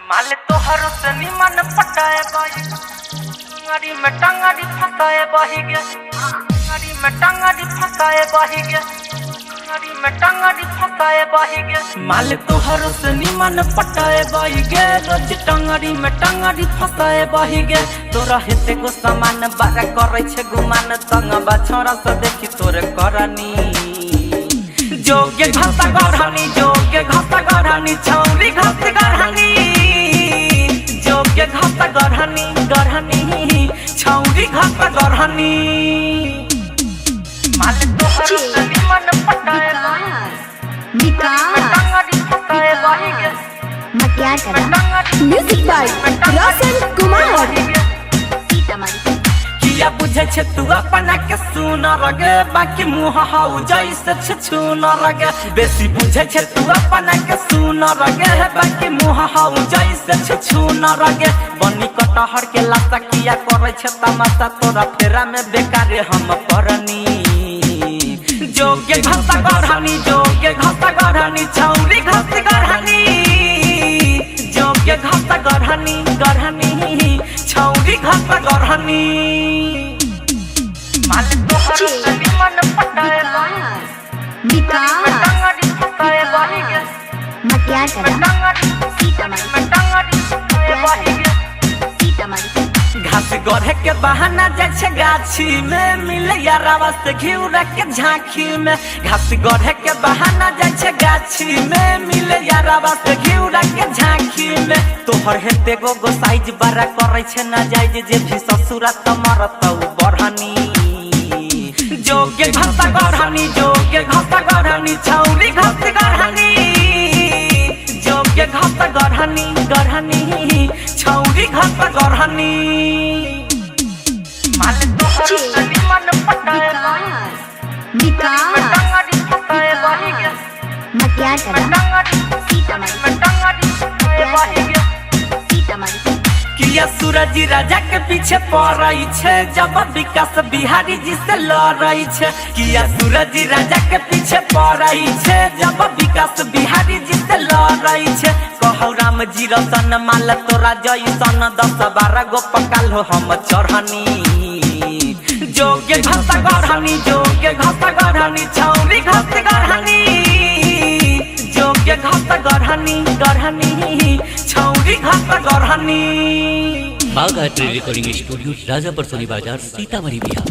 माले तो हरो से निमन पटाए बाही टंगड़ी में टंगड़ी फसाए बाही गे टंगड़ी में टंगड़ी फसाए बाही गे टंगड़ी में टंगड़ी फसाए बाही गे माले तो हरो से निमन पटाए बाही गे रोज टंगड़ी में टंगड़ी फसाए बाही गे तोरा हेते गो सामान बारा करे छे गुमान संगबा छोरा से देखी तोरे करनी जोगे घसा गढ़नी जोगे घसा गढ़नी छौरी घस गढ़नी जोगे घसा गढ़नी गढ़नी छौरी घस गढ़नी माले तो हरो से निमन पटाए टंगड़ी फसाए बाही गे म्यूजिक बाय रोशन कुमार। किया बुझे छे तू अपना के सुन रगे बाकी मुँह हाउ जैसे छे छून रगे बेसी बुझे छे तू अपना के सुन रगे बाकी मुँह हाउ जैसे छे छून रगे बनी कटहर के लाशा किया करे छे तमाशा तोरा फेरा में बेकार हम करनी जोगे घसा गढ़नी जोगे घसा गढ़नी छौरी घस गढ़नी जोगे घसा गढ़नी गढ़नी छौरी घस गढ़नी माले तो हरो से निमन पटाए टंगड़ी फसाए बाही गे टंगड़ी फसाए बाही गे घास गढ़े के बहाना जाए गाछी में मिले यारावा से घिउरा के झांकी में घास गढ़े के बहाना जाए गाछी में मिले यारावा से घिउरा के झांकी में तोहर हेते गो साइज बड़ा करे छे ना जाय जे भी ससुरा तमर तौ बढ़नी जोगे घसा गढ़नी जोगे घसा गढ़नी छौरी घस गढ़नी जोगे घसा गढ़नी गढ़नी छौरी घस गढ़नी माले तो हरो से निमन पटाए टंगड़ी फसाए बाही गे टंगड़ी फसाए बाही गे किया सूरज राजा के पीछे पड़ई छे जब विकास बिहारी जी से लड़ई छे किया सूरज राजा के पीछे पड़ई छे जब विकास बिहारी जी से लड़ई छे कहौ राम जी रसन माल तोरा जैसन 10-12 गो पकाल हो हम चढ़नी जोगे घसा गढ़नी जोगे घसा गढ़नी छौरी घस गढ़नी जोगे घसा गढ़नी गढ़नी छौरी घस गढ़नी। बाघ आर्ट रिकॉर्डिंग स्टूडियो राजापुर सोनी बाजार सीतामढ़ी बिहार।